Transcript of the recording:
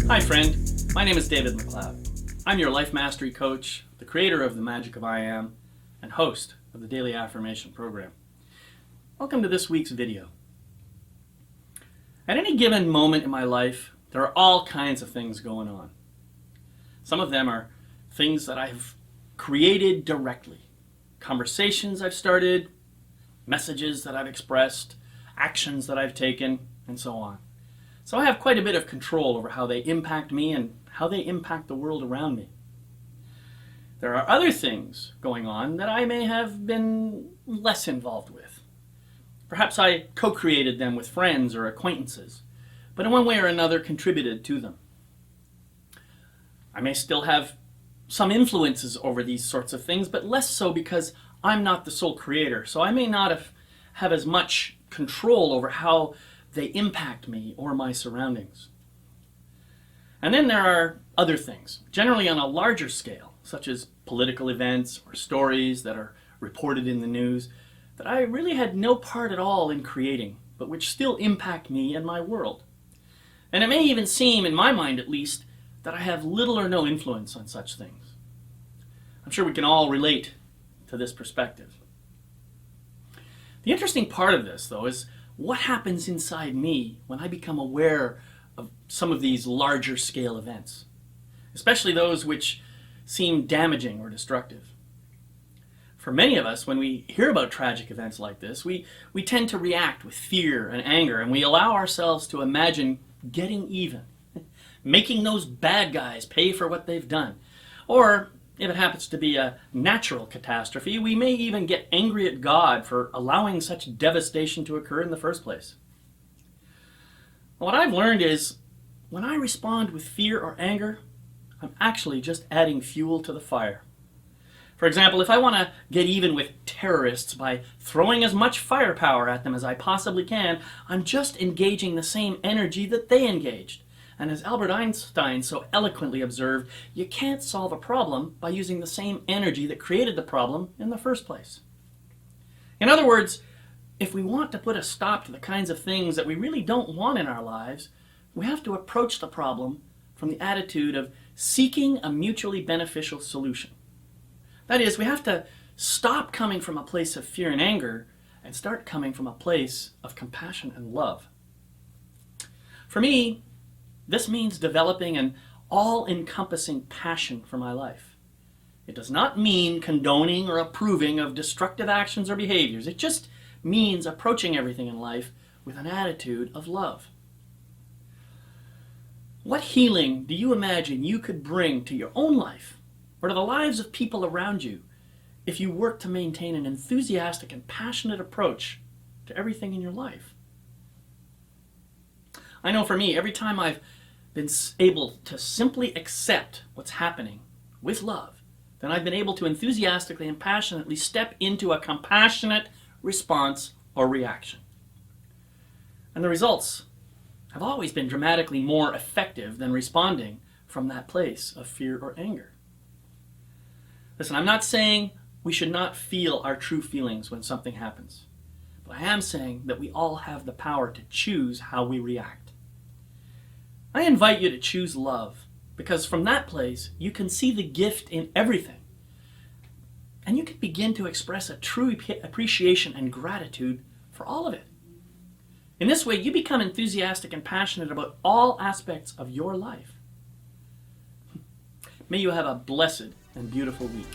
Hi friend, my name is David McLeod. I'm your life mastery coach, the creator of The Magic of I Am, and host of the Daily Affirmation program. Welcome to this week's video. At any given moment in my life, there are all kinds of things going on. Some of them are things that I've created directly, conversations I've started, messages that I've expressed, actions that I've taken, and so on. So I have quite a bit of control over how they impact me and how they impact the world around me. There are other things going on that I may have been less involved with. Perhaps I co-created them with friends or acquaintances, but in one way or another contributed to them. I may still have some influences over these sorts of things, but less so because I'm not the sole creator, so I may not have as much control over how they impact me or my surroundings. And then there are other things, generally on a larger scale, such as political events or stories that are reported in the news, that I really had no part at all in creating, but which still impact me and my world. And it may even seem, in my mind at least, that I have little or no influence on such things. I'm sure we can all relate to this perspective. The interesting part of this, though, is what happens inside me when I become aware of some of these larger scale events, especially those which seem damaging or destructive. For many of us, when we hear about tragic events like this, we tend to react with fear and anger, and we allow ourselves to imagine getting even, making those bad guys pay for what they've done. Or, if it happens to be a natural catastrophe, we may even get angry at God for allowing such devastation to occur in the first place. What I've learned is, when I respond with fear or anger, I'm actually just adding fuel to the fire. For example, if I want to get even with terrorists by throwing as much firepower at them as I possibly can, I'm just engaging the same energy that they engaged. And as Albert Einstein so eloquently observed, you can't solve a problem by using the same energy that created the problem in the first place. In other words, if we want to put a stop to the kinds of things that we really don't want in our lives, we have to approach the problem from the attitude of seeking a mutually beneficial solution. That is, we have to stop coming from a place of fear and anger and start coming from a place of compassion and love. For me, this means developing an all-encompassing passion for my life. It does not mean condoning or approving of destructive actions or behaviors. It just means approaching everything in life with an attitude of love. What healing do you imagine you could bring to your own life or to the lives of people around you if you work to maintain an enthusiastic and passionate approach to everything in your life? I know for me, every time I've been able to simply accept what's happening with love, then I've been able to enthusiastically and passionately step into a compassionate response or reaction. And the results have always been dramatically more effective than responding from that place of fear or anger. Listen, I'm not saying we should not feel our true feelings when something happens, but I am saying that we all have the power to choose how we react. I invite you to choose love, because from that place you can see the gift in everything, and you can begin to express a true appreciation and gratitude for all of it. In this way, you become enthusiastic and passionate about all aspects of your life. May you have a blessed and beautiful week.